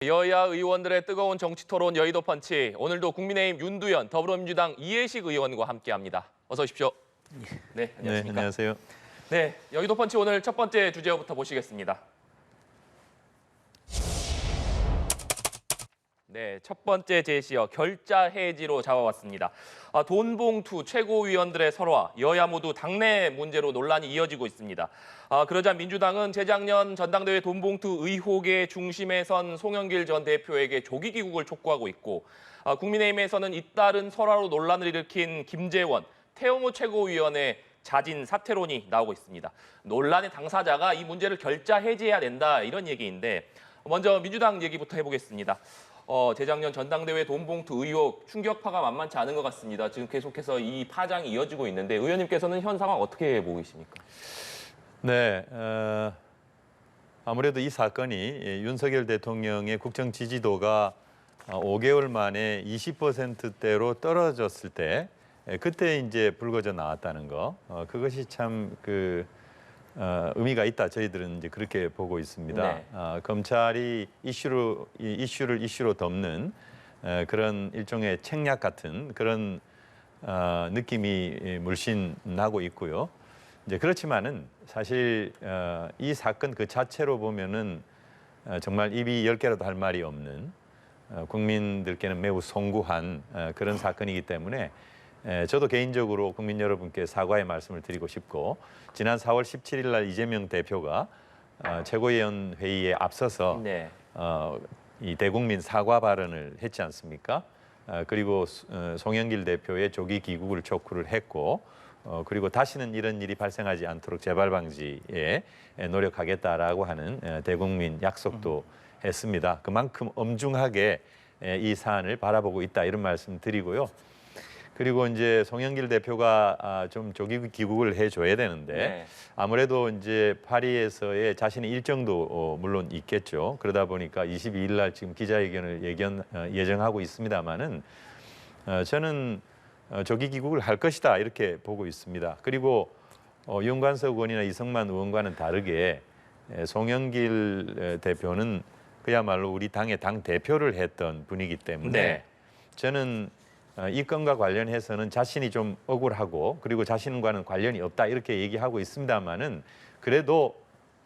여야 의원들의 뜨거운 정치 토론 여의도 펀치. 오늘도 국민의힘 윤두현, 더불어민주당 이해식 의원과 함께합니다. 어서 오십시오. 네, 안녕하십니까. 네, 안녕하세요. 네, 여의도 펀치 오늘 첫 번째 주제부터 보시겠습니다. 네, 첫 번째 제시어 결자 해지로 잡아왔습니다. 돈봉투 최고위원들의 설화, 여야 모두 당내 문제로 논란이 이어지고 있습니다. 그러자 민주당은 재작년 전당대회 돈봉투 의혹의 중심에 선 송영길 전 대표에게 조기 귀국을 촉구하고 있고, 국민의힘에서는 잇따른 설화로 논란을 일으킨 김재원, 태영호 최고위원의 자진 사퇴론이 나오고 있습니다. 논란의 당사자가 이 문제를 결자 해지해야 된다, 이런 얘기인데 먼저 민주당 얘기부터 해보겠습니다. 재작년 전당대회 돈봉투 의혹 충격파가 만만치 않은 것 같습니다. 지금 계속해서 이 파장이 이어지고 있는데 의원님께서는 현 상황 어떻게 보고 계십니까? 네, 아무래도 이 사건이 윤석열 대통령의 국정 지지도가 5개월 만에 20%대로 떨어졌을 때 그때 이제 불거져 나왔다는 거, 그것이 참 의미가 있다. 저희들은 이제 그렇게 보고 있습니다. 네. 검찰이 이슈를 이슈로 덮는 그런 일종의 책략 같은 그런 느낌이 물씬 나고 있고요. 이제 그렇지만은 사실 이 사건 그 자체로 보면은 정말 입이 10개라도 할 말이 없는 국민들께는 매우 송구한 그런 사건이기 때문에 저도 개인적으로 국민 여러분께 사과의 말씀을 드리고 싶고, 지난 4월 17일 날 이재명 대표가 최고위원 회의에 앞서서 네. 이 대국민 사과 발언을 했지 않습니까? 그리고 송영길 대표의 조기 귀국을 촉구를 했고, 그리고 다시는 이런 일이 발생하지 않도록 재발 방지에 노력하겠다라고 하는 대국민 약속도 했습니다. 그만큼 엄중하게 이 사안을 바라보고 있다, 이런 말씀 드리고요. 그리고 이제 송영길 대표가 좀 조기 귀국을 해줘야 되는데, 네. 아무래도 이제 파리에서의 자신의 일정도 물론 있겠죠. 그러다 보니까 22일 날 지금 기자회견을 예정하고 있습니다만은 저는 조기 귀국을 할 것이다, 이렇게 보고 있습니다. 그리고 윤관석 의원이나 이성만 의원과는 다르게 송영길 대표는 그야말로 우리 당의 당 대표를 했던 분이기 때문에 네. 저는 이 건과 관련해서는 자신이 좀 억울하고, 그리고 자신과는 관련이 없다, 이렇게 얘기하고 있습니다만은 그래도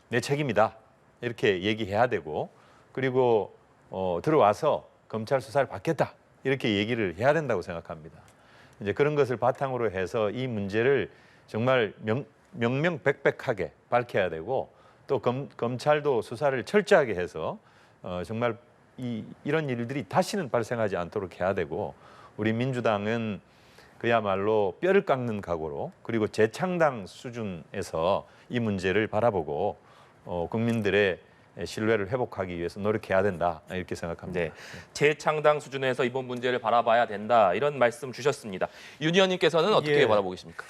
내 책임이다, 이렇게 얘기해야 되고, 그리고 들어와서 검찰 수사를 받겠다, 이렇게 얘기를 해야 된다고 생각합니다. 이제 그런 것을 바탕으로 해서 이 문제를 정말 명명백백하게 밝혀야 되고, 또 검찰도 수사를 철저하게 해서 정말 이런 일들이 다시는 발생하지 않도록 해야 되고, 우리 민주당은 그야말로 뼈를 깎는 각오로, 그리고 재창당 수준에서 이 문제를 바라보고 국민들의 신뢰를 회복하기 위해서 노력해야 된다, 이렇게 생각합니다. 네. 재창당 수준에서 이번 문제를 바라봐야 된다, 이런 말씀 주셨습니다. 윤 의원님께서는 어떻게 바라보고 계십니까?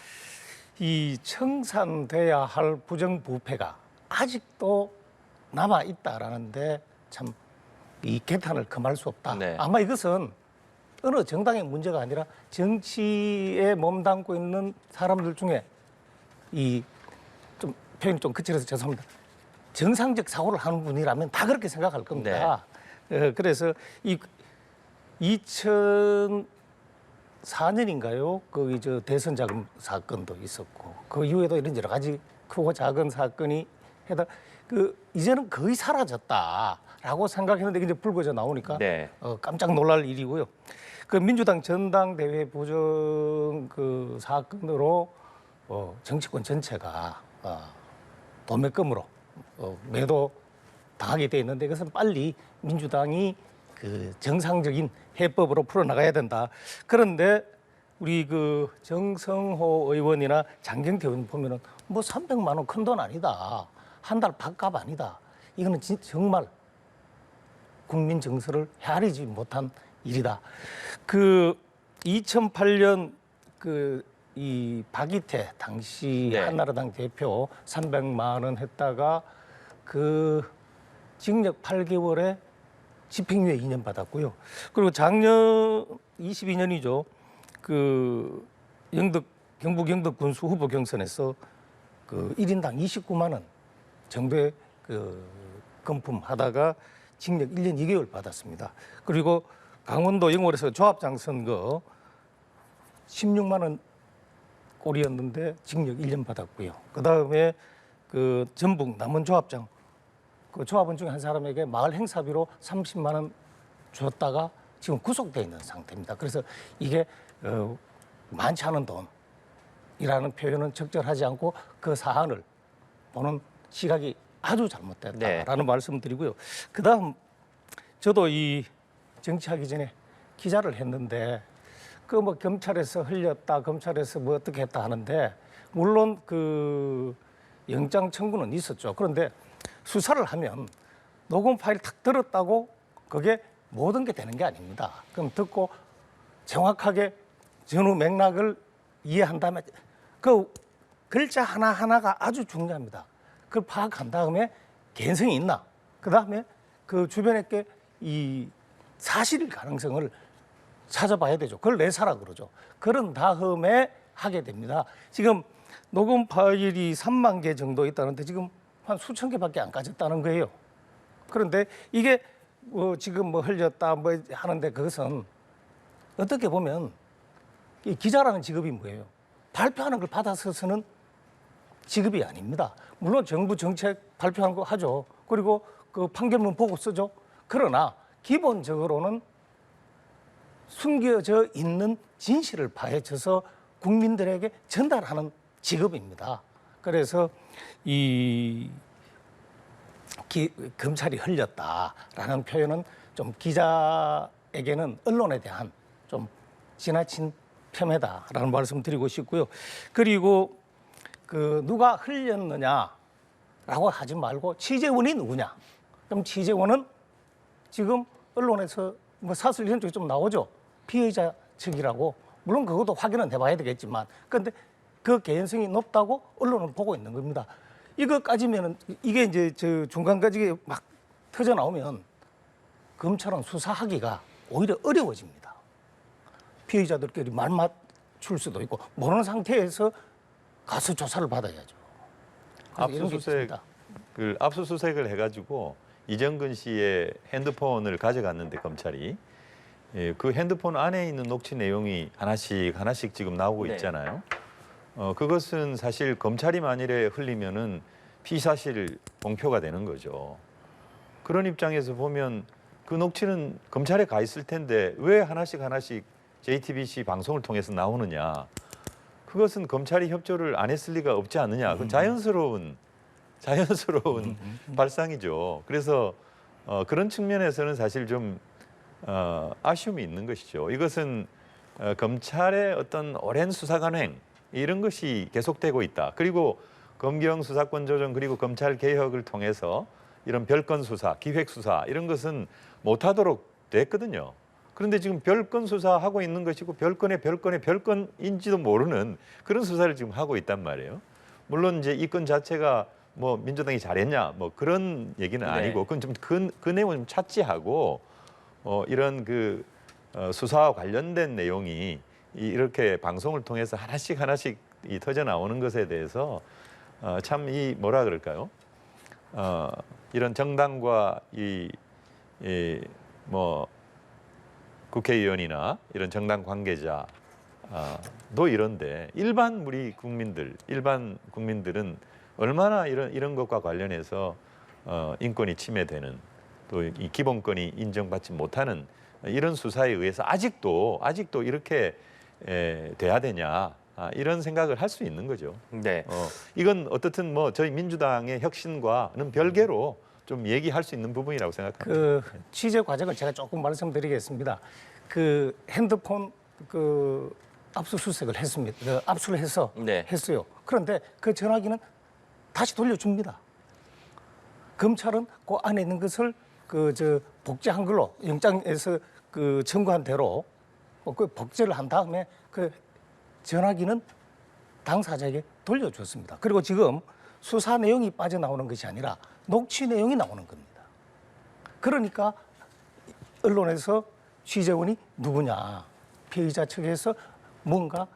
이 청산돼야 할 부정부패가 아직도 남아 있다라는데 참 이 개탄을 금할 수 없다. 네. 아마 이것은 어느 정당의 문제가 아니라 정치에 몸담고 있는 사람들 중에 이 좀 표현이 좀 거칠어서 죄송합니다. 정상적 사고를 하는 분이라면 다 그렇게 생각할 겁니다. 그래서 이 2004년인가요? 저 대선 자금 사건도 있었고, 그 이후에도 이런 여러 가지 크고 작은 사건이 이제는 거의 사라졌다라고 생각했는데 이제 불거져 나오니까 네. 깜짝 놀랄 일이고요. 그 민주당 전당대회 부정 사건으로 정치권 전체가 도매금으로 매도 당하게 돼 있는데, 이것은 빨리 민주당이 정상적인 해법으로 풀어나가야 된다. 그런데 우리 정성호 의원이나 장경태 의원 보면은 뭐 300만 원 큰 돈 아니다, 한 달 밥값 아니다, 이거는 정말 국민 정서를 헤아리지 못한 일이다. 2008년 이 박이태 당시 네. 한나라당 대표 300만 원 했다가 징역 8개월에 집행유예 2년 받았고요. 그리고 작년 22년이죠. 경북 영덕 군수 후보 경선에서 1인당 29만 원 정도의 금품 하다가 징역 1년 2개월 받았습니다. 그리고 강원도 영월에서 조합장 선거 16만 원 꼴이었는데 징역 1년 받았고요. 그다음에 그 전북 남원 조합장 그 조합원 중에 한 사람에게 마을 행사비로 30만 원 줬다가 지금 구속돼 있는 상태입니다. 그래서 이게 많지 않은 돈이라는 표현은 적절하지 않고 그 사안을 보는 시각이 아주 잘못됐다라는 네. 말씀드리고요. 그다음 저도 이 정치하기 전에 기자를 했는데 그 뭐 검찰에서 흘렸다, 검찰에서 뭐 어떻게 했다 하는데 물론 그 영장 청구는 있었죠. 그런데 수사를 하면 녹음 파일 탁 들었다고 그게 모든 게 되는 게 아닙니다. 그럼 듣고 정확하게 전후 맥락을 이해한 다음에 그 글자 하나하나가 아주 중요합니다. 그걸 파악한 다음에 개연성이 있나? 그 다음에 그 주변에 게 이 사실일 가능성을 찾아봐야 되죠. 그걸 내사라 그러죠. 그런 다음에 하게 됩니다. 지금 녹음 파일이 3만 개 정도 있다는데 지금 한 수천 개밖에 안 까졌다는 거예요. 그런데 이게 지금 뭐 흘렸다 뭐 하는데 그것은 어떻게 보면 이 기자라는 직업이 뭐예요? 발표하는 걸 받아서 쓰는 직업이 아닙니다. 물론 정부 정책 발표하는 거 하죠. 그리고 그 판결문 보고 쓰죠. 그러나 기본적으로는 숨겨져 있는 진실을 파헤쳐서 국민들에게 전달하는 직업입니다. 그래서 이 검찰이 흘렸다라는 표현은 좀 기자에게는 언론에 대한 좀 지나친 폄훼다라는 말씀 드리고 싶고요. 그리고 그 누가 흘렸느냐라고 하지 말고 취재원이 누구냐? 그럼 취재원은 지금 언론에서 뭐 사설 이런 쪽이 좀 나오죠. 피의자 측이라고. 물론 그것도 확인은 해봐야 되겠지만, 그런데 그 개연성이 높다고 언론은 보고 있는 겁니다. 이거까지면은 이게 이제 저 중간까지 막 터져 나오면 검찰은 수사하기가 오히려 어려워집니다. 피의자들끼리 말 맞출 수도 있고 모르는 상태에서 가서 조사를 받아야죠. 그래서 이런 게 있습니다. 압수수색을 해가지고 이정근 씨의 핸드폰을 가져갔는데 검찰이 그 핸드폰 안에 있는 녹취 내용이 하나씩 지금 나오고 네. 있잖아요. 그것은 사실 검찰이 만일에 흘리면은 피사실 공표가 되는 거죠. 그런 입장에서 보면 그 녹취는 검찰에 가 있을 텐데 왜 하나씩 JTBC 방송을 통해서 나오느냐? 그것은 검찰이 협조를 안 했을 리가 없지 않느냐? 그건 자연스러운 발상이죠. 그래서 그런 측면에서는 사실 좀 아쉬움이 있는 것이죠. 이것은 검찰의 어떤 오랜 수사 관행 이런 것이 계속되고 있다. 그리고 검경 수사권 조정 그리고 검찰 개혁을 통해서 이런 별건 수사, 기획 수사 이런 것은 못하도록 됐거든요. 그런데 지금 별건 수사하고 있는 것이고 별건인지도 모르는 그런 수사를 지금 하고 있단 말이에요. 물론 이제 이 건 자체가 뭐 민주당이 잘했냐 뭐 그런 얘기는 아니고 그건 좀 그 내용을 좀 차치하고 이런 그 수사와 관련된 내용이 이렇게 방송을 통해서 하나씩 이 터져 나오는 것에 대해서 참 이 뭐라 그럴까요? 이런 정당과 뭐 국회의원이나 이런 정당 관계자도 이런데 일반 국민들은 얼마나 이런 것과 관련해서 인권이 침해되는 또 이 기본권이 인정받지 못하는 이런 수사에 의해서 아직도 이렇게 돼야 되냐 이런 생각을 할 수 있는 거죠. 네. 이건 어떻든 뭐 저희 민주당의 혁신과는 별개로 좀 얘기할 수 있는 부분이라고 생각합니다. 그 취재 과정을 제가 조금 말씀드리겠습니다. 그 핸드폰 그 압수수색을 했습니다. 압수를 해서 네. 했어요. 그런데 그 전화기는 다시 돌려줍니다. 검찰은 그 안에 있는 것을 복제한 걸로 영장에서 그 청구한 대로 그 복제를 한 다음에 그 전화기는 당사자에게 돌려줬습니다. 그리고 지금 수사 내용이 빠져나오는 것이 아니라 녹취 내용이 나오는 겁니다. 그러니까 언론에서 취재원이 누구냐, 피의자 측에서 뭔가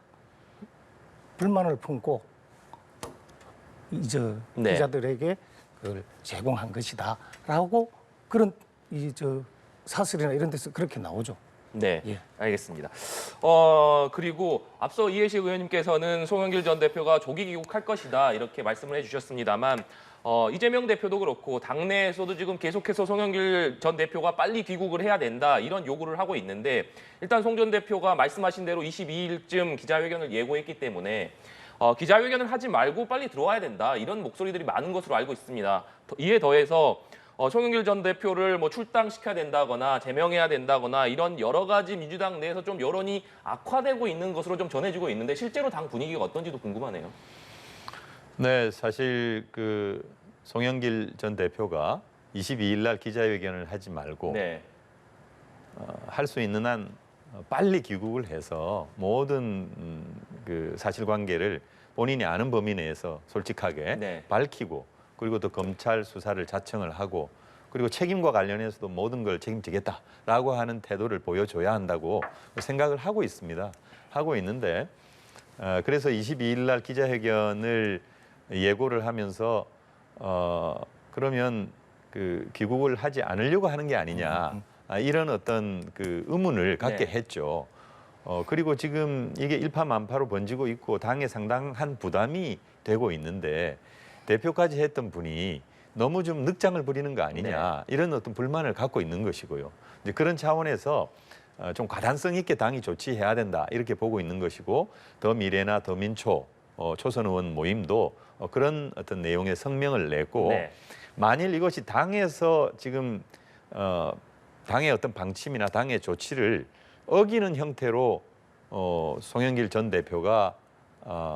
불만을 품고 네. 기자들에게 그걸 제공한 것이다라고 그런 이 저 사설이나 이런 데서 그렇게 나오죠. 네, 예. 알겠습니다. 그리고 앞서 이해식 의원님께서는 송영길 전 대표가 조기 귀국할 것이다 이렇게 말씀을 해주셨습니다만 이재명 대표도 그렇고 당내에서도 지금 계속해서 송영길 전 대표가 빨리 귀국을 해야 된다 이런 요구를 하고 있는데 일단 송 전 대표가 말씀하신 대로 22일쯤 기자회견을 예고했기 때문에 기자회견을 하지 말고 빨리 들어와야 된다 이런 목소리들이 많은 것으로 알고 있습니다. 이에 더해서 송영길 전 대표를 뭐 출당시켜야 된다거나 제명해야 된다거나 이런 여러 가지 민주당 내에서 좀 여론이 악화되고 있는 것으로 좀 전해지고 있는데 실제로 당 분위기가 어떤지도 궁금하네요. 네, 사실 그 송영길 전 대표가 22일 날 기자회견을 하지 말고 네, 할 수 있는 한 빨리 귀국을 해서 모든 그 사실관계를 본인이 아는 범위 내에서 솔직하게 네. 밝히고 그리고 또 검찰 수사를 자청을 하고 그리고 책임과 관련해서도 모든 걸 책임지겠다라고 하는 태도를 보여줘야 한다고 생각을 하고 있습니다. 하고 있는데 그래서 22일 날 기자회견을 예고를 하면서 그러면 그 귀국을 하지 않으려고 하는 게 아니냐 이런 어떤 그 의문을 갖게 네. 했죠. 그리고 지금 이게 일파만파로 번지고 있고 당에 상당한 부담이 되고 있는데 대표까지 했던 분이 너무 좀 늑장을 부리는 거 아니냐 이런 어떤 불만을 갖고 있는 것이고요. 이제 그런 차원에서 좀 가단성 있게 당이 조치해야 된다 이렇게 보고 있는 것이고 더 미래나 더 민초 초선 의원 모임도 그런 어떤 내용의 성명을 냈고 네. 만일 이것이 당에서 지금 당의 어떤 방침이나 당의 조치를 어기는 형태로 송영길 전 대표가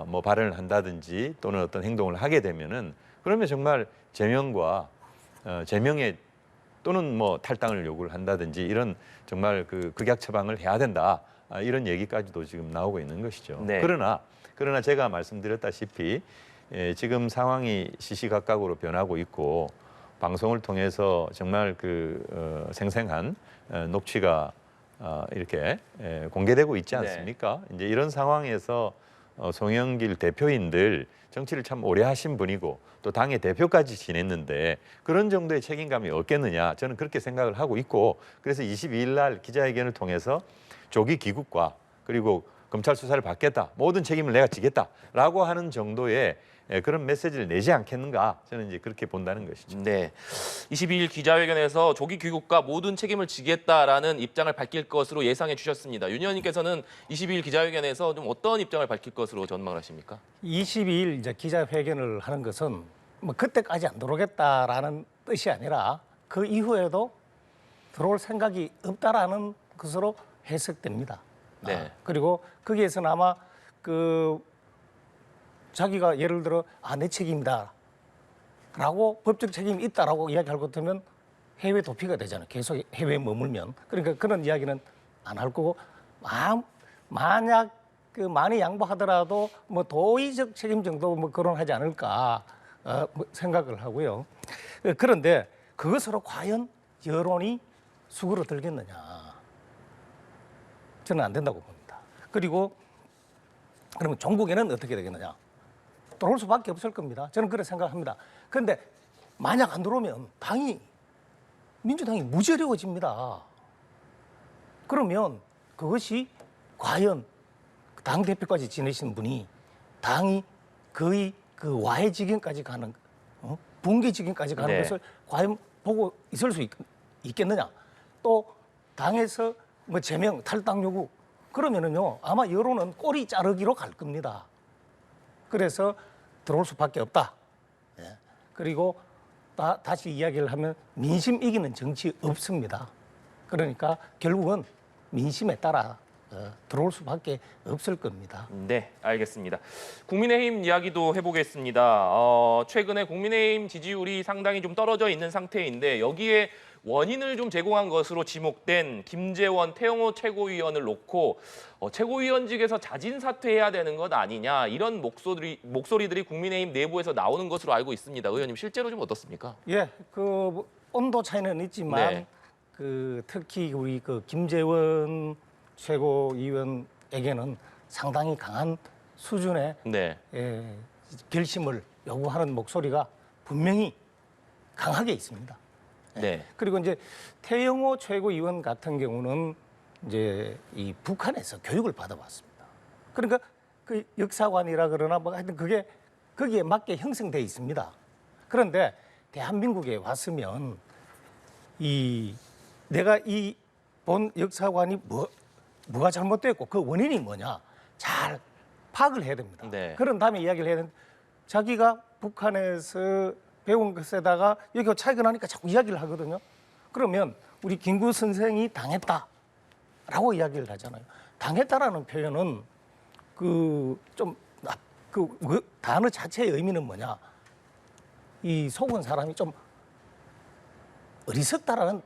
뭐 발언을 한다든지 또는 어떤 행동을 하게 되면은 그러면 정말 제명과 제명에 또는 뭐 탈당을 요구를 한다든지 이런 정말 그 극약 처방을 해야 된다 이런 얘기까지도 지금 나오고 있는 것이죠. 네. 그러나 제가 말씀드렸다시피 지금 상황이 시시각각으로 변하고 있고 방송을 통해서 정말 그 생생한 녹취가 이렇게 공개되고 있지 않습니까? 이제 이런 상황에서 송영길 대표인들 정치를 참 오래 하신 분이고 또 당의 대표까지 지냈는데 그런 정도의 책임감이 없겠느냐 저는 그렇게 생각을 하고 있고 그래서 22일 날 기자회견을 통해서 조기 귀국과 그리고 검찰 수사를 받겠다 모든 책임을 내가 지겠다라고 하는 정도의 그런 메시지를 내지 않겠는가 저는 이제 그렇게 본다는 것이죠. 네. 22일 기자회견에서 조기 귀국과 모든 책임을 지겠다라는 입장을 밝힐 것으로 예상해 주셨습니다. 윤 의원님께서는 22일 기자회견에서 좀 어떤 입장을 밝힐 것으로 전망을 하십니까? 22일 이제 기자회견을 하는 것은 뭐 그때까지 안 들어오겠다라는 뜻이 아니라 그 이후에도 들어올 생각이 없다라는 것으로 해석됩니다. 네. 그리고 거기에서는 아마 그 자기가 예를 들어 내 책임이다 라고 법적 책임이 있다라고 이야기할 것 같으면 해외 도피가 되잖아요. 계속 해외에 머물면. 그러니까 그런 이야기는 안 할 거고 만약 그 많이 양보하더라도 뭐 도의적 책임 정도 뭐 거론하지 않을까 뭐 생각을 하고요. 그런데 그것으로 과연 여론이 수그러들겠느냐. 저는 안 된다고 봅니다. 그리고 그러면 종국에는 어떻게 되겠느냐. 들어올 수밖에 없을 겁니다. 저는 그렇게 생각합니다. 그런데 만약 안 들어오면 민주당이 무지어려워집니다. 그러면 그것이 과연 당대표까지 지내신 분이 당이 거의 그 와해 지경까지 가는 붕괴 지경까지 가는 네. 것을 과연 보고 있을 수 있겠느냐. 또 당에서 뭐 제명, 탈당 요구 그러면은요 아마 여론은 꼬리 자르기로 갈 겁니다. 그래서 들어올 수밖에 없다. 예. 그리고 다시 이야기를 하면 민심 이기는 정치 없습니다. 그러니까 결국은 민심에 따라 들어올 수밖에 없을 겁니다. 네, 알겠습니다. 국민의힘 이야기도 해보겠습니다. 최근에 국민의힘 지지율이 상당히 좀 떨어져 있는 상태인데 여기에 원인을 좀 제공한 것으로 지목된 김재원 태영호 최고위원을 놓고 최고위원직에서 자진 사퇴해야 되는 것 아니냐 이런 목소리들이 국민의힘 내부에서 나오는 것으로 알고 있습니다. 의원님 실제로 좀 어떻습니까? 예, 그 온도 차이는 있지만 네. 그 특히 우리 그 김재원 최고위원에게는 상당히 강한 수준의 네. 결심을 요구하는 목소리가 분명히 강하게 있습니다. 네. 그리고 이제 태영호 최고위원 같은 경우는 이제 이 북한에서 교육을 받아봤습니다. 그러니까 그 역사관이라 그러나 뭐 하여튼 그게 거기에 맞게 형성돼 있습니다. 그런데 대한민국에 왔으면 이 내가 이 본 역사관이 뭐가 잘못됐고 그 원인이 뭐냐 잘 파악을 해야 됩니다. 네. 그런 다음에 이야기를 해야 되는데 자기가 북한에서 배운 것에다가 여기 차이가 나니까 자꾸 이야기를 하거든요. 그러면 우리 김구 선생이 당했다라고 이야기를 하잖아요. 당했다라는 표현은 그 단어 자체의 의미는 뭐냐? 이 속은 사람이 좀 어리석다라는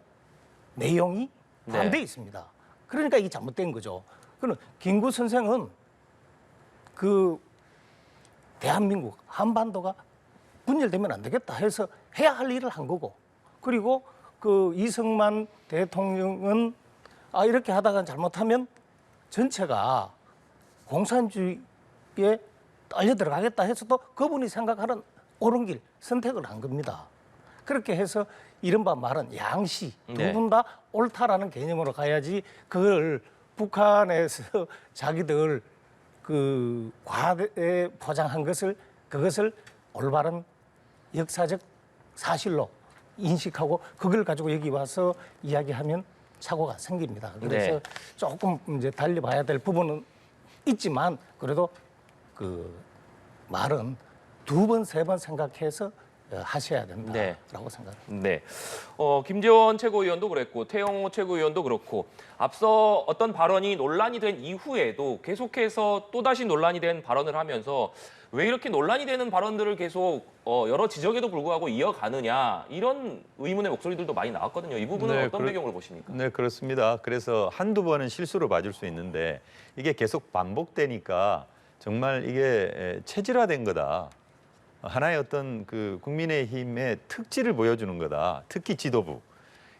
내용이 포함되어 네. 있습니다. 그러니까 이게 잘못된 거죠. 그럼 김구 선생은 그 대한민국 한반도가 분열되면 안 되겠다 해서 해야 할 일을 한 거고, 그리고 그 이승만 대통령은 이렇게 하다가 잘못하면 전체가 공산주의에 딸려 들어가겠다 해서 또 그분이 생각하는 옳은 길 선택을 한 겁니다. 그렇게 해서 이른바 말은 양시 네. 두 분 다 옳다라는 개념으로 가야지 그걸 북한에서 자기들 그 과대 포장한 것을 그것을 올바른 역사적 사실로 인식하고 그걸 가지고 여기 와서 이야기하면 사고가 생깁니다. 그래서 네. 조금 이제 달려봐야 될 부분은 있지만 그래도 그 말은 두 번, 세 번 생각해서 하셔야 된다라고 네. 생각합니다. 네. 김재원 최고위원도 그랬고 태영호 최고위원도 그렇고 앞서 어떤 발언이 논란이 된 이후에도 계속해서 또다시 논란이 된 발언을 하면서 왜 이렇게 논란이 되는 발언들을 계속 여러 지적에도 불구하고 이어가느냐 이런 의문의 목소리들도 많이 나왔거든요. 이 부분은 네, 어떤 배경으로 보십니까? 네, 그렇습니다. 그래서 한두 번은 실수로 봐줄 수 있는데 이게 계속 반복되니까 정말 이게 체질화된 거다. 하나의 어떤 그 국민의힘의 특질을 보여주는 거다. 특히 지도부.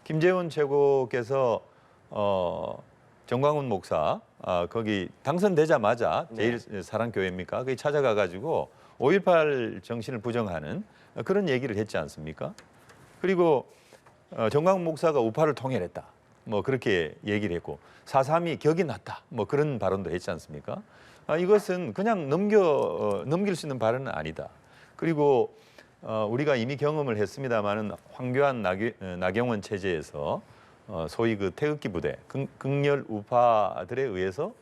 김재원 최고께서 정광훈 목사 거기 당선되자마자 네. 제1사랑교회입니까? 거기 찾아가 가지고 5.18 정신을 부정하는 그런 얘기를 했지 않습니까? 그리고 정광훈 목사가 우파를 통일했다. 뭐 그렇게 얘기를 했고 4.3이 격이 났다. 뭐 그런 발언도 했지 않습니까? 이것은 그냥 넘길 수 있는 발언은 아니다. 그리고 우리가 이미 경험을 했습니다마는 황교안 나경원 체제에서 소위 그 태극기 부대 극렬 우파들에 의해서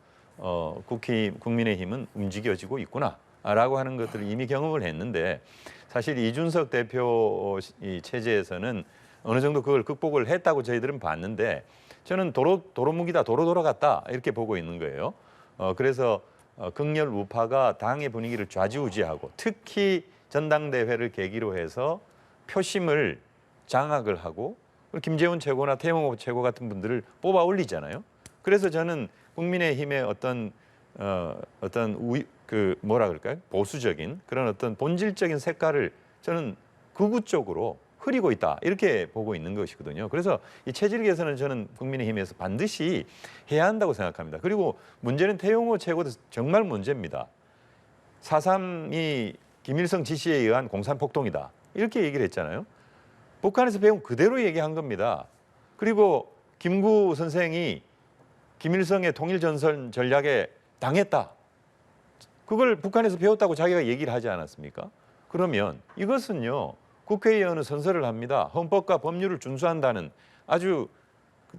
국민의힘은 움직여지고 있구나라고 하는 것들을 이미 경험을 했는데 사실 이준석 대표 이 체제에서는 어느 정도 그걸 극복을 했다고 저희들은 봤는데 저는 도로묵이다 도로 돌아갔다 이렇게 보고 있는 거예요. 그래서 극렬 우파가 당의 분위기를 좌지우지하고 특히 전당대회를 계기로 해서 표심을 장악을 하고 김재원 최고나 태영호 최고 같은 분들을 뽑아 올리잖아요. 그래서 저는 국민의힘의 그 뭐라 그럴까요? 보수적인 그런 어떤 본질적인 색깔을 저는 극우 쪽으로 흐리고 있다 이렇게 보고 있는 것이거든요. 그래서 이 체질 개선은 저는 국민의힘에서 반드시 해야 한다고 생각합니다. 그리고 문제는 태영호 최고도 정말 문제입니다. 4.3이 김일성 지시에 의한 공산폭동이다 이렇게 얘기를 했잖아요. 북한에서 배운 그대로 얘기한 겁니다. 그리고 김구 선생이 김일성의 통일전선 전략에 당했다. 그걸 북한에서 배웠다고 자기가 얘기를 하지 않았습니까? 그러면 이것은요. 국회의원은 선서를 합니다. 헌법과 법률을 준수한다는 아주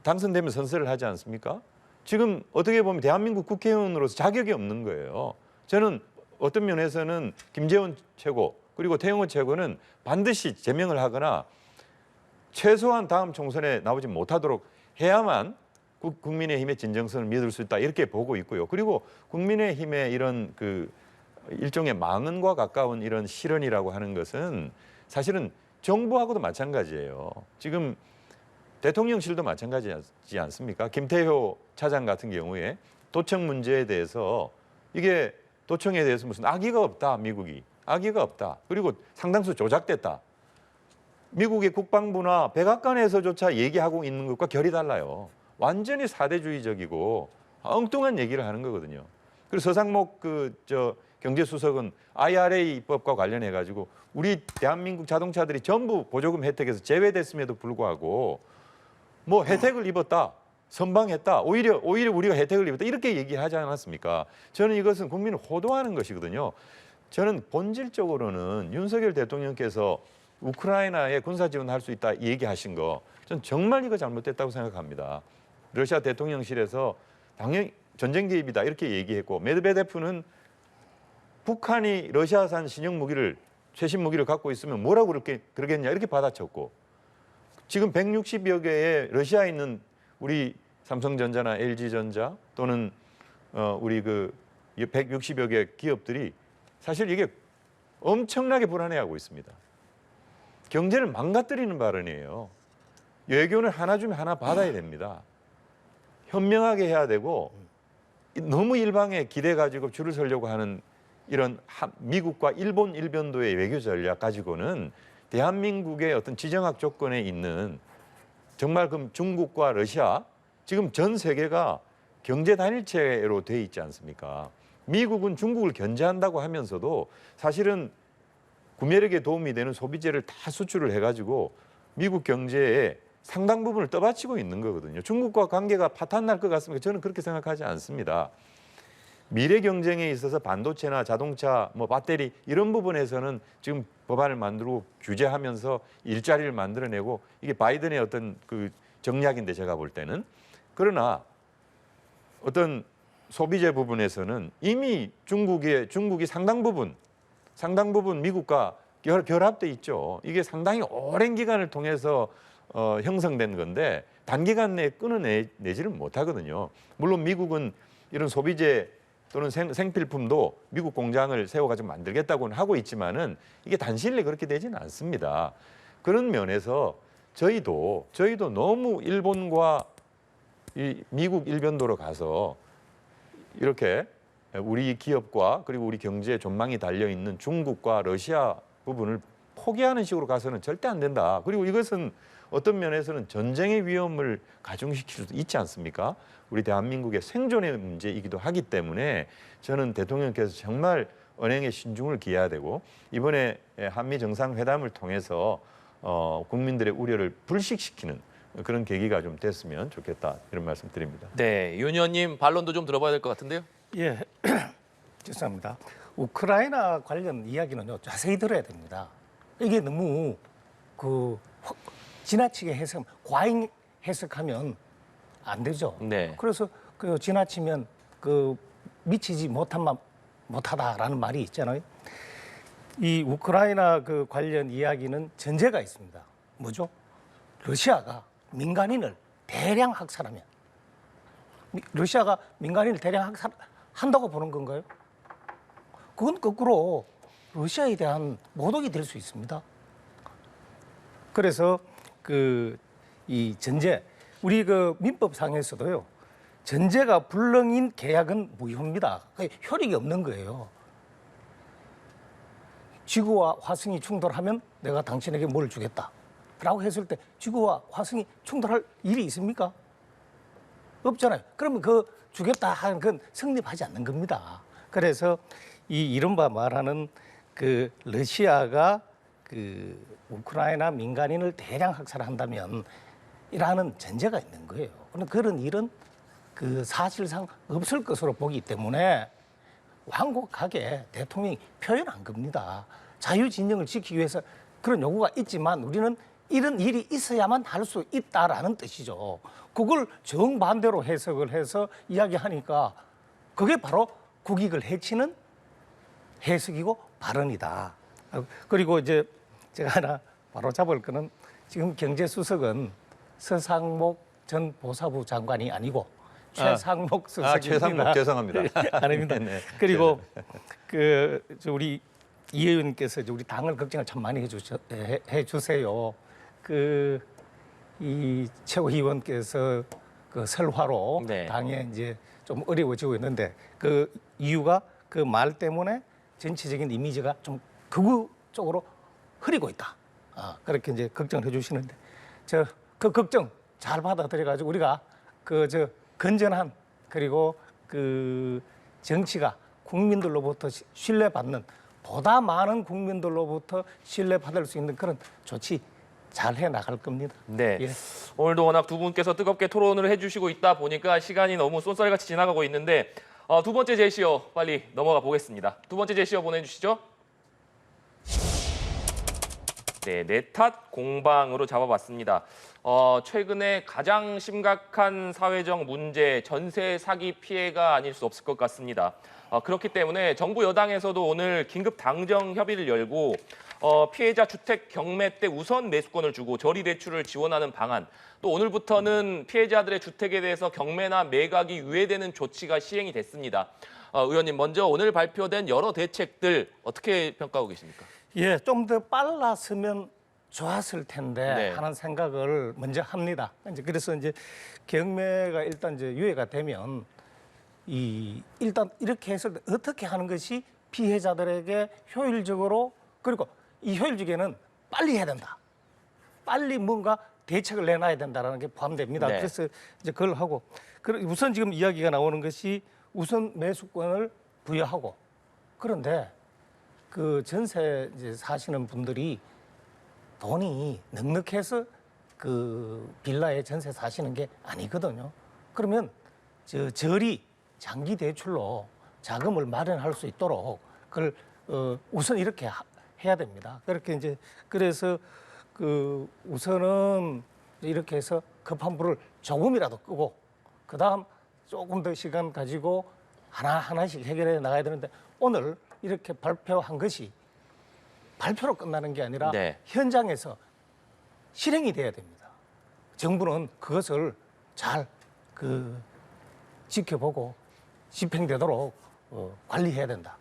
당선되면 선서를 하지 않습니까? 지금 어떻게 보면 대한민국 국회의원으로서 자격이 없는 거예요. 저는 어떤 면에서는 김재원 최고 그리고 태영호 최고는 반드시 제명을 하거나 최소한 다음 총선에 나오지 못하도록 해야만 국민의힘의 진정성을 믿을 수 있다 이렇게 보고 있고요. 그리고 국민의힘의 이런 그 일종의 망언과 가까운 이런 실언이라고 하는 것은 사실은 정부하고도 마찬가지예요. 지금 대통령실도 마찬가지지 않습니까? 김태효 차장 같은 경우에 도청 문제에 대해서 이게 도청에 대해서 무슨 악의가 없다, 미국이. 악의가 없다. 그리고 상당수 조작됐다. 미국의 국방부나 백악관에서조차 얘기하고 있는 것과 결이 달라요. 완전히 사대주의적이고 엉뚱한 얘기를 하는 거거든요. 그리고 서상목 경제수석은 IRA 입법과 관련해 가지고 우리 대한민국 자동차들이 전부 보조금 혜택에서 제외됐음에도 불구하고 뭐 혜택을 입었다. 선방했다. 오히려 우리가 혜택을 입었다. 이렇게 얘기하지 않았습니까? 저는 이것은 국민을 호도하는 것이거든요. 저는 본질적으로는 윤석열 대통령께서 우크라이나에 군사 지원할 수 있다 얘기하신 거 전 정말 이거 잘못됐다고 생각합니다. 러시아 대통령실에서 당연히 전쟁 개입이다 이렇게 얘기했고 메드베데프는 북한이 러시아산 신형 무기를 최신 무기를 갖고 있으면 뭐라고 그러겠냐 이렇게 받아쳤고 지금 160여 개의 러시아에 있는 우리 삼성전자나 LG전자 또는 우리 그 160여 개 기업들이 사실 이게 엄청나게 불안해하고 있습니다. 경제를 망가뜨리는 발언이에요. 외교는 하나 주면 하나 받아야 됩니다. 현명하게 해야 되고 너무 일방에 기대 가지고 줄을 서려고 하는 이런 미국과 일본 일변도의 외교 전략 가지고는 대한민국의 어떤 지정학 조건에 있는 정말 그럼 중국과 러시아 지금 전 세계가 경제 단일체로 돼 있지 않습니까? 미국은 중국을 견제한다고 하면서도 사실은 구매력에 도움이 되는 소비재를 다 수출을 해가지고 미국 경제에 상당 부분을 떠받치고 있는 거거든요. 중국과 관계가 파탄 날 것 같습니까? 저는 그렇게 생각하지 않습니다. 미래 경쟁에 있어서 반도체나 자동차, 뭐 배터리 이런 부분에서는 지금 법안을 만들고 규제하면서 일자리를 만들어내고 이게 바이든의 어떤 그 정략인데 제가 볼 때는 그러나 어떤 소비재 부분에서는 이미 중국이 상당 부분 미국과 결합돼 있죠. 이게 상당히 오랜 기간을 통해서 형성된 건데 단기간 내에 끊어내지를 못하거든요. 물론 미국은 이런 소비재 또는 생필품도 미국 공장을 세워가지고 만들겠다고는 하고 있지만은 이게 단시일 그렇게 되지는 않습니다. 그런 면에서 저희도 너무 일본과 이 미국 일변도로 가서 이렇게 우리 기업과 그리고 우리 경제에 전망이 달려 있는 중국과 러시아 부분을 포기하는 식으로 가서는 절대 안 된다. 그리고 이것은 어떤 면에서는 전쟁의 위험을 가중시킬 수도 있지 않습니까? 우리 대한민국의 생존의 문제이기도 하기 때문에 저는 대통령께서 정말 언행에 신중을 기해야 되고 이번에 한미 정상회담을 통해서 국민들의 우려를 불식시키는 그런 계기가 좀 됐으면 좋겠다 이런 말씀 드립니다. 네, 윤 의원님 반론도 좀 들어봐야 될 것 같은데요. 예, 죄송합니다. 우크라이나 관련 이야기는요 자세히 들어야 됩니다. 이게 너무 지나치게 과잉 해석하면 안 되죠. 네. 그래서 지나치면 미치지 못하다라는 말이 있잖아요. 이 우크라이나 관련 이야기는 전제가 있습니다. 뭐죠? 러시아가 민간인을 대량 학살하면 러시아가 민간인을 대량 학살한다고 보는 건가요? 그건 거꾸로 러시아에 대한 모독이 될 수 있습니다. 그래서 이 전제 우리 민법상에서도요 전제가 불능인 계약은 무효입니다. 효력이 없는 거예요. 지구와 화성이 충돌하면 내가 당신에게 뭘 주겠다라고 했을 때 지구와 화성이 충돌할 일이 있습니까? 없잖아요. 그러면 주겠다 하는 건 성립하지 않는 겁니다. 그래서 이 이른바 말하는 러시아가 우크라이나 민간인을 대량 학살한다면 이라는 전제가 있는 거예요. 그런 일은 사실상 없을 것으로 보기 때문에 완곡하게 대통령이 표현한 겁니다. 자유진영을 지키기 위해서 그런 요구가 있지만 우리는 이런 일이 있어야만 할 수 있다라는 뜻이죠. 그걸 정반대로 해석을 해서 이야기하니까 그게 바로 국익을 해치는 해석이고 발언이다. 그리고 이제 제가 하나 바로 잡을 거는 지금 경제수석은 서상목 전 보사부 장관이 아니고 최상목 수석입니다. 최상목 죄송합니다. 아닙니다. 네. 그리고 우리 이 의원께서 우리 당을 걱정을 참 많이 해주세요. 이 최고위원께서 설화로 네. 당에 이제 좀 어려워지고 있는데 이유가 말 때문에 전체적인 이미지가 좀 극우 쪽으로 흐리고 있다. 그렇게 이제 걱정을 해주시는데 그 걱정 잘 받아들여가지고 우리가 건전한 그리고 정치가 국민들로부터 신뢰받는 보다 많은 국민들로부터 신뢰받을 수 있는 그런 조치 잘 해 나갈 겁니다. 네. 예. 오늘도 워낙 두 분께서 뜨겁게 토론을 해주시고 있다 보니까 시간이 너무 쏜살같이 지나가고 있는데 두 번째 제시어 빨리 넘어가 보겠습니다. 두 번째 제시어 보내주시죠. 네, 내 탓 공방으로 잡아봤습니다. 최근에 가장 심각한 사회적 문제, 전세 사기 피해가 아닐 수 없을 것 같습니다. 그렇기 때문에 정부 여당에서도 오늘 긴급 당정 협의를 열고 피해자 주택 경매 때 우선 매수권을 주고 저리 대출을 지원하는 방안, 또 오늘부터는 피해자들의 주택에 대해서 경매나 매각이 유예되는 조치가 시행이 됐습니다. 의원님, 먼저 오늘 발표된 여러 대책들 어떻게 평가하고 계십니까? 예, 좀 더 빨랐으면 좋았을 텐데 네. 하는 생각을 먼저 합니다. 그래서 이제 경매가 일단 이제 유예가 되면 일단 이렇게 했을 때 어떻게 하는 것이 피해자들에게 효율적으로, 그리고 이 효율적에는 빨리 해야 된다. 빨리 뭔가 대책을 내놔야 된다는 게 포함됩니다. 네. 그래서 이제 그걸 하고, 우선 지금 이야기가 나오는 것이 우선 매수권을 부여하고, 그런데 그 전세 이제 사시는 분들이 돈이 넉넉해서 그 빌라에 전세 사시는 게 아니거든요. 그러면 저리 장기 대출로 자금을 마련할 수 있도록 그걸 우선 이렇게 해야 됩니다. 그렇게 이제 그래서 그 우선은 이렇게 해서 급한 불을 조금이라도 끄고, 그다음 조금 더 시간 가지고 하나씩 해결해 나가야 되는데, 오늘 이렇게 발표한 것이 발표로 끝나는 게 아니라 네. 현장에서 실행이 돼야 됩니다. 정부는 그것을 잘 지켜보고 집행되도록 관리해야 된다.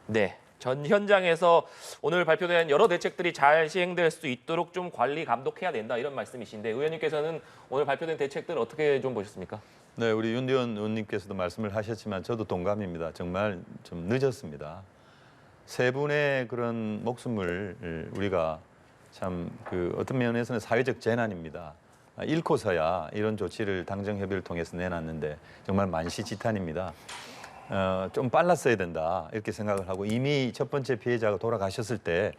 네. 전 현장에서 오늘 발표된 여러 대책들이 잘 시행될 수 있도록 좀 관리 감독해야 된다, 이런 말씀이신데, 의원님께서는 오늘 발표된 대책들 어떻게 좀 보셨습니까? 네, 우리 윤대원 의원님께서도 말씀을 하셨지만 저도 동감입니다. 정말 좀 늦었습니다. 세 분의 그런 목숨을 우리가 참 어떤 면에서는 사회적 재난입니다. 잃고서야 이런 조치를 당정 협의를 통해서 내놨는데 정말 만시지탄입니다. 좀 빨랐어야 된다 이렇게 생각을 하고, 이미 첫 번째 피해자가 돌아가셨을 때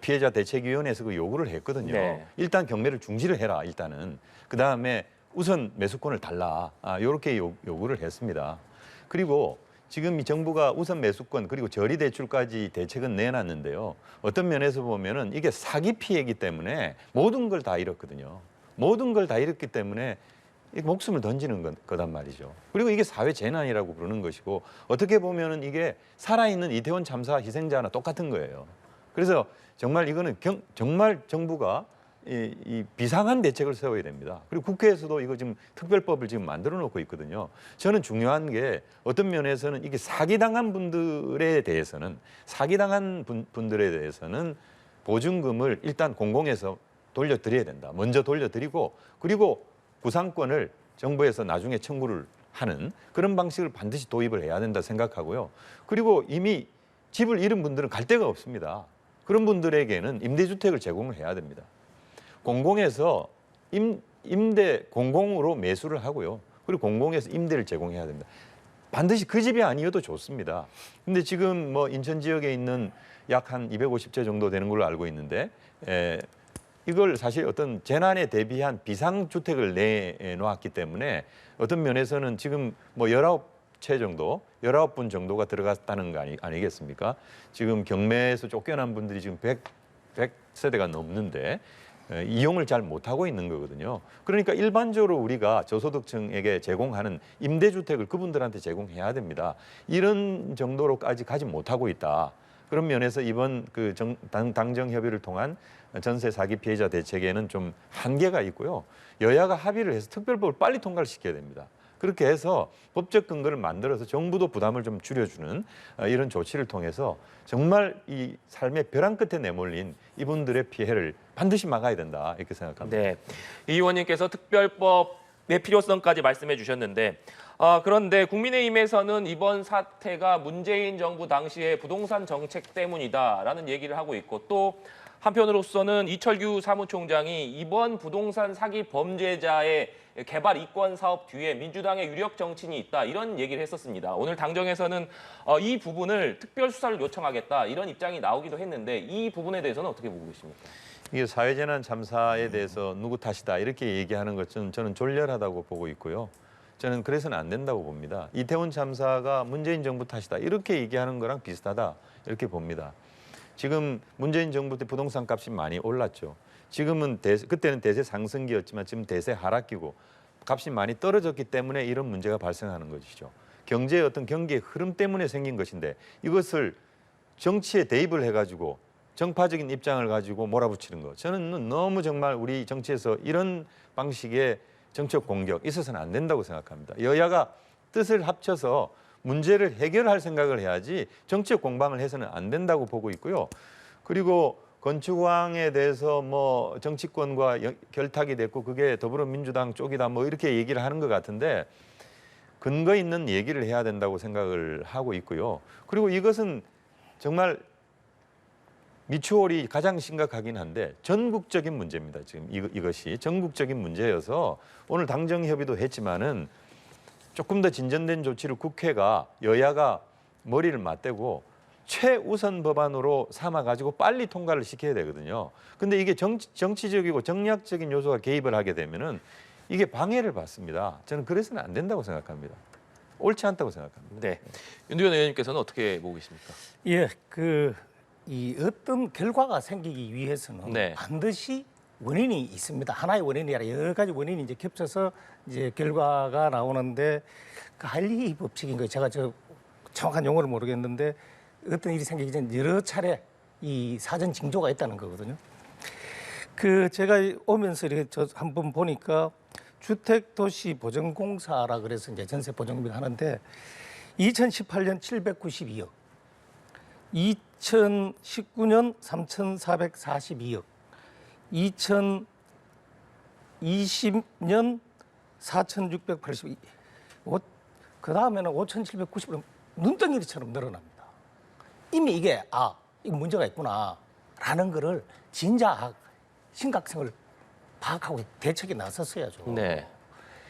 피해자 대책위원회에서 그 요구를 했거든요. 네. 일단 경매를 중지를 해라, 일단은. 그다음에 우선 매수권을 달라, 이렇게 요구를 했습니다. 그리고 지금 이 정부가 우선 매수권 그리고 저리 대출까지 대책은 내놨는데요. 어떤 면에서 보면은 이게 사기 피해이기 때문에 모든 걸 다 잃었거든요. 모든 걸 다 잃었기 때문에 목숨을 던지는 거단 말이죠. 그리고 이게 사회 재난이라고 부르는 것이고, 어떻게 보면은 이게 살아있는 이태원 참사 희생자나 똑같은 거예요. 그래서 정말 이거는 정말 정부가 이 비상한 대책을 세워야 됩니다. 그리고 국회에서도 이거 지금 특별법을 지금 만들어 놓고 있거든요. 저는 중요한 게 어떤 면에서는 이게 사기당한 분들에 대해서는 보증금을 일단 공공에서 돌려드려야 된다. 먼저 돌려드리고, 그리고 구상권을 정부에서 나중에 청구를 하는 그런 방식을 반드시 도입을 해야 된다 생각하고요. 그리고 이미 집을 잃은 분들은 갈 데가 없습니다. 그런 분들에게는 임대주택을 제공을 해야 됩니다. 공공에서 공공으로 매수를 하고요. 그리고 공공에서 임대를 제공해야 됩니다. 반드시 그 집이 아니어도 좋습니다. 근데 지금 뭐 인천 지역에 있는 약 한 250채 정도 되는 걸로 알고 있는데, 이걸 사실 어떤 재난에 대비한 비상주택을 내놓았기 때문에 어떤 면에서는 지금 뭐 19채 정도, 19분 정도가 들어갔다는 거 아니겠습니까? 지금 경매에서 쫓겨난 분들이 지금 100세대가 넘는데 이용을 잘 못하고 있는 거거든요. 그러니까 일반적으로 우리가 저소득층에게 제공하는 임대주택을 그분들한테 제공해야 됩니다. 이런 정도로까지 가지 못하고 있다. 그런 면에서 이번 당정 협의를 통한 전세 사기 피해자 대책에는 좀 한계가 있고요. 여야가 합의를 해서 특별법을 빨리 통과를 시켜야 됩니다. 그렇게 해서 법적 근거를 만들어서 정부도 부담을 좀 줄여주는 이런 조치를 통해서 정말 이 삶의 벼랑 끝에 내몰린 이분들의 피해를 반드시 막아야 된다, 이렇게 생각합니다. 네, 이 의원님께서 특별법의 필요성까지 말씀해 주셨는데, 그런데 국민의힘에서는 이번 사태가 문재인 정부 당시의 부동산 정책 때문이다라는 얘기를 하고 있고, 또 한편으로서는 이철규 사무총장이 이번 부동산 사기 범죄자의 개발 이권 사업 뒤에 민주당의 유력 정치인이 있다 이런 얘기를 했었습니다. 오늘 당정에서는 이 부분을 특별 수사를 요청하겠다 이런 입장이 나오기도 했는데 이 부분에 대해서는 어떻게 보고 계십니까? 이게 사회재난 참사에 대해서 누구 탓이다 이렇게 얘기하는 것은 저는 졸렬하다고 보고 있고요. 저는 그래서는 안 된다고 봅니다. 이태원 참사가 문재인 정부 탓이다 이렇게 얘기하는 거랑 비슷하다 이렇게 봅니다. 지금 문재인 정부 때 부동산 값이 많이 올랐죠. 지금은 그때는 대세 상승기였지만 지금 대세 하락기고 값이 많이 떨어졌기 때문에 이런 문제가 발생하는 것이죠. 경제의 어떤 경기의 흐름 때문에 생긴 것인데 이것을 정치에 대입을 해가지고 정파적인 입장을 가지고 몰아붙이는 것. 저는 너무 정말 우리 정치에서 이런 방식의 정책 공격 있어서는 안 된다고 생각합니다. 여야가 뜻을 합쳐서 문제를 해결할 생각을 해야지 정치적 공방을 해서는 안 된다고 보고 있고요. 그리고 건축왕에 대해서 뭐 정치권과 결탁이 됐고 그게 더불어민주당 쪽이다 뭐 이렇게 얘기를 하는 것 같은데 근거 있는 얘기를 해야 된다고 생각을 하고 있고요. 그리고 이것은 정말 미추홀이 가장 심각하긴 한데 전국적인 문제입니다. 지금 이것이 전국적인 문제여서 오늘 당정 협의도 했지만은 조금 더 진전된 조치를 국회가 여야가 머리를 맞대고 최우선 법안으로 삼아가지고 빨리 통과를 시켜야 되거든요. 근데 이게 정치적이고 정략적인 요소가 개입을 하게 되면은 이게 방해를 받습니다. 저는 그래서는 안 된다고 생각합니다. 옳지 않다고 생각합니다. 네, 윤두현 의원님께서는 어떻게 보고 계십니까? 예, 이 어떤 결과가 생기기 위해서는 네. 반드시 원인이 있습니다. 하나의 원인이 아니라 여러 가지 원인이 이제 겹쳐서 이제 결과가 나오는데 그 할리 법칙인 거예요. 제가 정확한 용어를 모르겠는데 어떤 일이 생기기 전에 여러 차례 이 사전 징조가 있다는 거거든요. 제가 오면서 이렇게 한번 보니까 주택도시보전공사라 그래서 이제 전세 보증금을 하는데 2018년 792억, 2019년 3,442억, 2020년 4,682억, 그 다음에는 5,790억, 눈덩이처럼 늘어납니다. 이미 이게 이거 문제가 있구나라는 거를 진작 심각성을 파악하고 대책에 나섰어야죠. 네.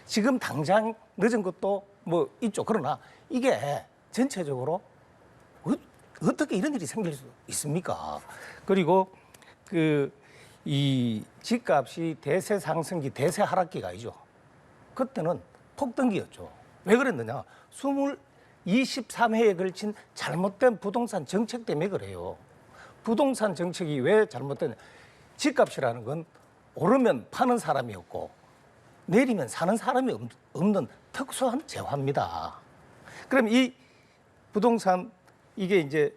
지금 당장 늦은 것도 뭐 있죠. 그러나 이게 전체적으로 어떻게 이런 일이 생길 수 있습니까? 그리고 이 집값이 대세 상승기, 대세 하락기가 아니죠. 그때는 폭등기였죠. 왜 그랬느냐? 23회에 걸친 잘못된 부동산 정책 때문에 그래요. 부동산 정책이 왜 잘못됐냐? 집값이라는 건 오르면 파는 사람이 없고 내리면 사는 사람이 없는 특수한 재화입니다. 그럼 이 부동산 이게 이제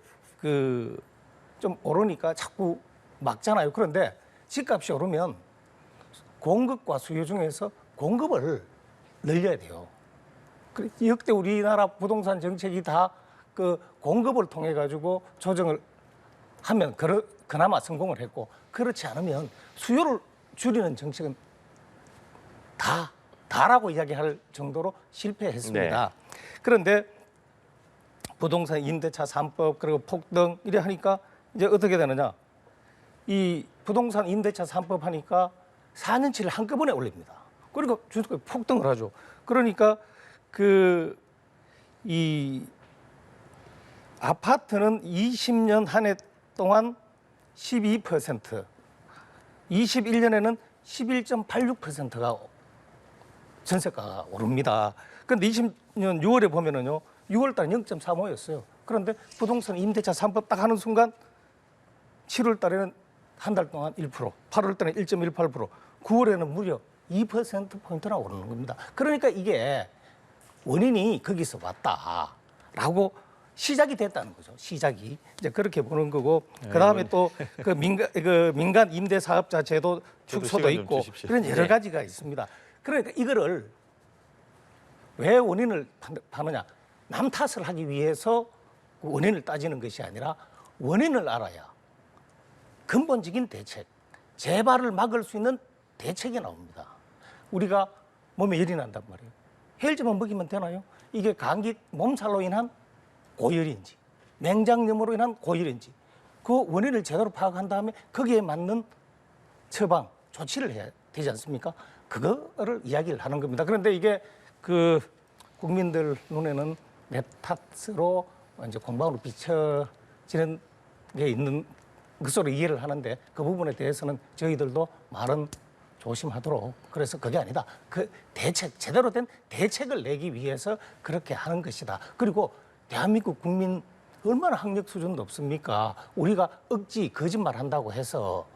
좀 오르니까 자꾸 막잖아요. 그런데 집값이 오르면 공급과 수요 중에서 공급을 늘려야 돼요. 역대 우리나라 부동산 정책이 다 공급을 통해 가지고 조정을 하면 그나마 성공을 했고 그렇지 않으면 수요를 줄이는 정책은 다라고 이야기할 정도로 실패했습니다. 네. 그런데 부동산 임대차 3법 그리고 폭등 이래 하니까 이제 어떻게 되느냐? 이 부동산 임대차 3법 하니까 4년치를 한꺼번에 올립니다. 그러니까 주택이 폭등을 하죠. 그러니까 이 아파트는 20년 한 해 동안 12%, 21년에는 11.86%가 전세가가 오릅니다. 그런데 20년 6월에 보면은요, 6월 달에 0.35였어요. 그런데 부동산 임대차 3법 딱 하는 순간 7월 달에는 한 달 동안 1%, 8월 달에는 1.18%, 9월에는 무려 2%포인트나 오르는 겁니다. 그러니까 이게 원인이 거기서 왔다라고 시작이 됐다는 거죠. 시작이. 이제 그렇게 보는 거고, 그 다음에 또 민간 임대 사업자 제도 축소도 있고, 그런 여러 가지가 있습니다. 그러니까 이거를 왜 원인을 파느냐? 남 탓을 하기 위해서 원인을 따지는 것이 아니라 원인을 알아야 근본적인 대책, 재발을 막을 수 있는 대책이 나옵니다. 우리가 몸에 열이 난단 말이에요. 헬즈만 먹이면 되나요? 이게 감기 몸살로 인한 고열인지 맹장염으로 인한 고열인지 그 원인을 제대로 파악한 다음에 거기에 맞는 처방, 조치를 해야 되지 않습니까? 그거를 이야기를 하는 겁니다. 그런데 이게 그 국민들 눈에는 내 탓으로 이제 공방으로 비춰지는 게 있는 것으로 이해를 하는데 그 부분에 대해서는 저희들도 말은 조심하도록 그래서 그게 아니다. 그 대책 제대로 된 대책을 내기 위해서 그렇게 하는 것이다. 그리고 대한민국 국민 얼마나 학력 수준도 없습니까? 우리가 억지 거짓말 한다고 해서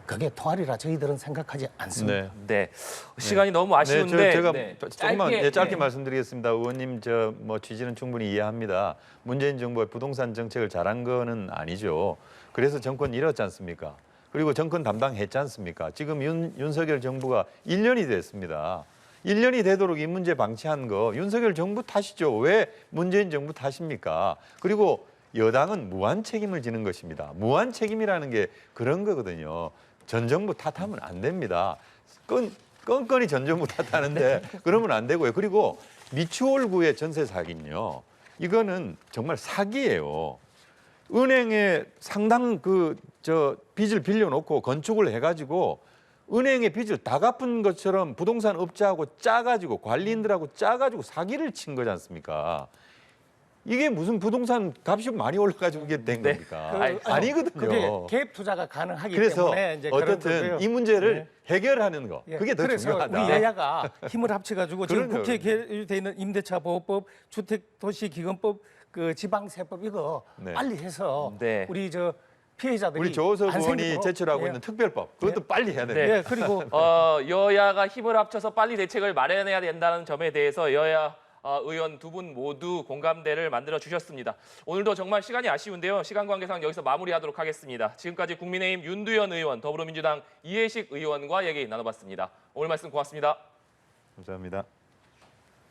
그게 통하리라 저희들은 생각하지 않습니다. 네. 시간이 너무 아쉬운데 네, 제가 네. 조금만 짧게, 짧게 네. 말씀드리겠습니다. 의원님 저 뭐 취지는 충분히 이해합니다. 문재인 정부가 부동산 정책을 잘한 거는 아니죠. 그래서 정권 잃었지 않습니까? 그리고 정권 담당했지 않습니까? 지금 윤석열 정부가 1년이 됐습니다. 1년이 되도록 이 문제 방치한 거 윤석열 정부 탓이죠. 왜 문재인 정부 탓입니까? 그리고 여당은 무한 책임을 지는 것입니다. 무한 책임이라는 게 그런 거거든요. 전 정부 탓하면 안 됩니다. 건건이 전 정부 탓하는데 그러면 안 되고요. 그리고 미추홀구의 전세 사기는요. 이거는 정말 사기예요. 은행에 상당 빚을 빌려놓고 건축을 해가지고 은행의 빚을 다 갚은 것처럼 부동산 업자하고 짜가지고 관리인들하고 짜가지고 사기를 친 거지 않습니까? 이게 무슨 부동산 값이 많이 올라가지고 이게 된 네. 겁니까? 아니거든요. 그게 개입 투자가 가능하기 그래서 때문에 이제 그런 어쨌든 거고요. 이 문제를 네. 해결하는 거 예, 그게 더 그래서 중요하다. 우리 여야가 힘을 합쳐가지고 지금 그럼요, 국회에 그럼요. 계류돼 있는 임대차 보호법, 주택도시기금법, 그 지방세법 이거 네. 빨리 해서 네. 우리 저 피해자들이 우리 조호석 안 의원이 생기도록, 제출하고 예. 있는 특별법 그것도 빨리 해야 됩니다. 예, 그리고 여야가 힘을 합쳐서 빨리 대책을 마련해야 된다는 점에 대해서 여야 의원 두 분 모두 공감대를 만들어 주셨습니다. 오늘도 정말 시간이 아쉬운데요. 시간 관계상 여기서 마무리하도록 하겠습니다. 지금까지 국민의힘 윤두현 의원, 더불어민주당 이해식 의원과 얘기 나눠봤습니다. 오늘 말씀 고맙습니다. 감사합니다.